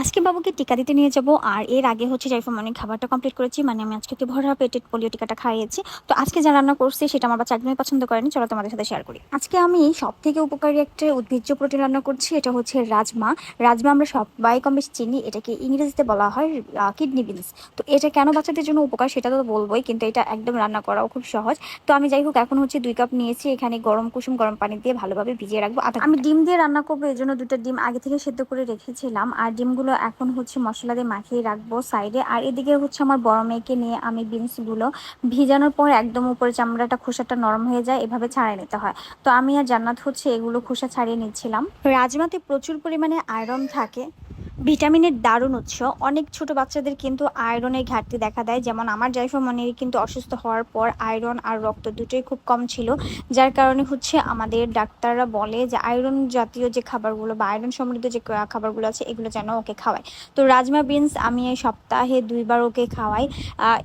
আজকে বাবুকে টিকা দিতে নিয়ে যাব। আর এর আগে হচ্ছে যাই মানে খাবারটা কমপ্লিট করেছি, মানে আমি আজকে ভরা পেটের পোলিও টিকাটা খাইয়েছি। তো আজকে যা রান্না করছি সেটা আমার বাচ্চা একদমই পছন্দ করেনি, চলো তোমাদের সাথে শেয়ার করি। আজকে আমি সব থেকে উপকারী একটা উদ্ভিজ্জ প্রোটিন রান্না করছি, এটা হচ্ছে রাজমা। রাজমা আমরা সবাই কম বেশি চিনি, এটাকে ইংরেজিতে বলা হয় কিডনি বিনস। তো এটা কেন বাচ্চাদের জন্য উপকার সেটা তো বলবোই, কিন্তু এটা একদম রান্না করাও খুব সহজ। তো আমি যাই হোক এখন হচ্ছে 2 কাপ নিয়েছি, এখানে গরম কুসুম গরম পানি দিয়ে ভালোভাবে ভিজিয়ে রাখবো আধা ঘন্টা। আমি ডিম দিয়ে রান্না করবো, এই জন্য 2টা ডিম আগে থেকে সেদ্ধ করে রেখেছিলাম। আর ডিমগুলো এখন হচ্ছে মশলা দিয়ে মাখিয়ে রাখবো সাইডে। আর এদিকে হচ্ছে আমার বড় মেয়েকে নিয়ে আমি বিনসগুলো ভিজানোর পর একদম উপরে চামড়াটা খোসাটা নরম হয়ে যায়, এভাবে ছাড়িয়ে নিতে হয়। তো আমি আর জান্নাত হচ্ছে এগুলো খোসা ছাড়িয়ে নিচ্ছিলাম। রাজমাতে প্রচুর পরিমাণে আয়রন থাকে, ভিটামিনের দারুণ উৎস। অনেক ছোট বাচ্চাদের কিন্তু আয়রনের ঘাটতি দেখা দেয়, যেমন আমার জাইফামণির কিন্তু অসুস্থ হওয়ার পর আয়রন আর রক্ত দুটোই খুব কম ছিল, যার কারণে হচ্ছে আমাদের ডাক্তাররা বলে যে আয়রন জাতীয় যে খাবারগুলো বা আয়রন সমৃদ্ধ যে খাবারগুলো আছে এগুলো যেন ওকে খাওয়ায়। তো রাজমা বিনস আমি এই সপ্তাহে 2বার ওকে খাওয়াই।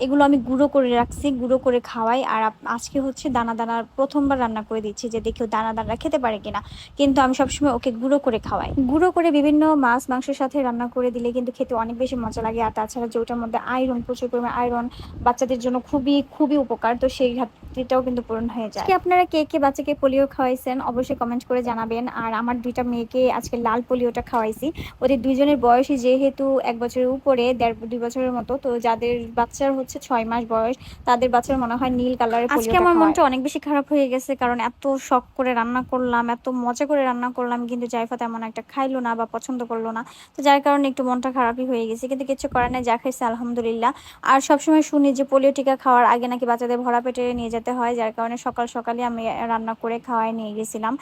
এগুলো আমি গুঁড়ো করে রাখছি, গুঁড়ো করে খাওয়াই। আর আজকে হচ্ছে দানা দানা প্রথমবার রান্না করে দিচ্ছি, যে দেখি ও দানা দানা খেতে পারে কিনা। কিন্তু আমি সবসময় ওকে গুঁড়ো করে খাওয়াই। গুঁড়ো করে বিভিন্ন মাছ মাংসের সাথে রান্না করে দিলে কিন্তু খেতে অনেক বেশি মজা লাগে। আর তাছাড়া যে ওটার মধ্যে আয়রন, প্রচুর পরিমাণে আয়রন, বাচ্চাদের জন্য খুবই খুবই উপকার। তো সেই ঘাটতিটাও কিন্তু পূরণ হয়ে যায়। আজকে আপনারা কে কে বাচ্চাকে পোলিও খাওয়াইছেন অবশ্যই কমেন্ট করে জানাবেন। আর আমার 2টা মেয়েকে আজকে লাল পোলিওটা খাওয়াইছি। ওদের দুইজনের বয়সই যেহেতু 1 বছরের উপরে, 1.5-2 বছরের মতো, তো যাদের বাচ্চার হচ্ছে 6 মাস বয়স তাদের বাচ্চার মনে হয় নীল কালারের পোলিওটা। আজকে আমার মনটা অনেক বেশি খারাপ হয়ে গেছে, কারণ এত শখ করে রান্না করলাম, এত মজা করে রান্না করলাম, কিন্তু জাইফা তেমন একটা খাইলো না বা পছন্দ করলো না। তো যার কারণে একটু মনটা খারাপই হয়ে গেছে, কিন্তু কিছু করার নাই, যা খাইছে আলহামদুলিল্লাহ। আর সবসময় শুনি যে পোলিও টিকা খাওয়ার আগে নাকি বাচ্চাদের ভরা পেটে নিয়ে যেতে হয়, যার কারণে সকাল সকালে আমি রান্না করে খাওয়াই নিয়ে গেছিলাম।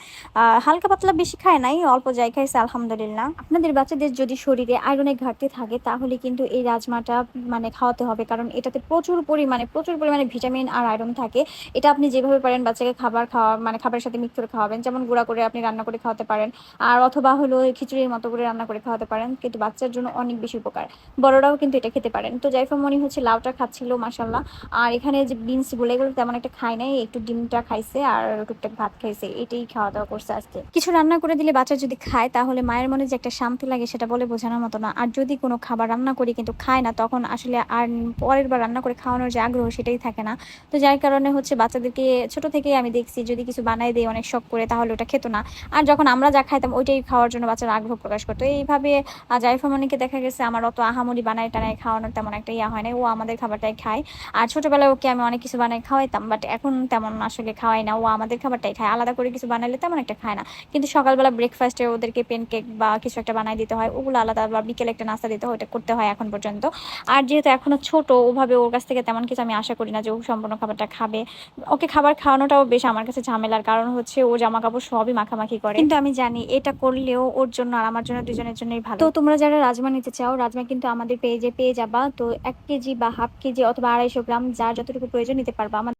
হালকা পাতলা বেশি খায় নাই, অল্প যাই খাইছে আলহামদুলিল্লাহ। আপনাদের বাচ্চাদের যদি শরীরে আয়রনের ঘাটতি থাকে তাহলে কিন্তু এই রাজমাটা মানে খাওয়াতে হবে, কারণ এটাতে প্রচুর পরিমাণে ভিটামিন আর আয়রন থাকে। এটা আপনি যেভাবে পারেন বাচ্চাকে খাবার খাওয়া মানে খাবারের সাথে মিক্স করে খাওয়াবেন, যেমন গুঁড়া করে আপনি রান্না করে খাওয়াতে পারেন, আর অথবা হলো খিচুড়ির মতো করে রান্না করে খাওয়াতে পারেন, কিন্তু বাচ্চার জন্য অনেক বেশি উপকার। বড়রাও কিন্তু এটা খেতে পারেন। তো জাইফা মনি হচ্ছে লাউটা খাচ্ছিল মাশাল্লাহ। আর এখানে যে বিনস গুলো এগুলো তেমন একটা খায় নাই, একটু ডিমটা খাইছে আর টুকটাক ভাত খাইছে, এটাই খাওয়া দাওয়া করছে আজকে। কিছু রান্না করে দিলে বাচ্চা যদি খায় তাহলে মায়ের মনে যে একটা শান্তি লাগে সেটা বলে বোঝানোর মতো না। আর যদি কোনো খাবার রান্না করি কিন্তু খায় না, তখন আসলে আর পরের বার রান্না করে খাওয়ানোর যে আগ্রহ সেটাই থাকে না। তো যার কারণে হচ্ছে বাচ্চাদেরকে ছোট থেকেই আমি দেখছি যদি কিছু বানাই দেয় অনেক শখ করে তাহলে ওটা খেত না। আর যখন আমরা যা খাইতাম ওইটাই খাওয়ার জন্য বাচ্চারা আগ্রহ প্রকাশ করতো। এইভাবে জাইফা মনিকে দেখা গেছে আমার অত আহামরি বানায় টানায় খাওয়ানোর তেমন একটা ইয়া হয় না, ও আমাদের খাবারটাই খায়। আর ছোটবেলায় ওকে আমি অনেক কিছু বানাই খাওয়াইতাম, বাট এখন তেমন আসলে খাওয়াই না, ও আমাদের খাবারটাই খায়, আলাদা করে কিছু বানাইলে তেমন একটা খায় না। কিন্তু সকালবেলা ব্রেকফাস্টে ওদেরকে পেনকেক বা কিছু একটা বানাই দিতে হয়, ওগুলো আলাদা, বা বিকেলে একটা নাস্তা দিতে হয়, ওটা করতে হয় এখন পর্যন্ত। আর যেহেতু এখনো ছোট, ওভাবে ওর কাছ থেকে তেমন কিছু আমি আশা করি না যে ও সম্পূর্ণ খাবারটা খাবে। ওকে খাবার খাওয়ানোটাও বেশ আমার কাছে ঝামেলার, কারণ হচ্ছে ও জামা কাপড় সবই মাখামাখি করে, কিন্তু আমি জানি এটা করলেও ওর জন্য আর আমার জন্য দুজনের জন্যই ভালো। তো তোমরা যারা রাজমা নিতে চাও, রাজমা কিন্তু আমাদের পেজে পেয়ে যাবা। তো 1 কেজি বা হাফ কেজি অথবা 250 গ্রাম যার যতটুকু প্রয়োজন নিতে পারবা।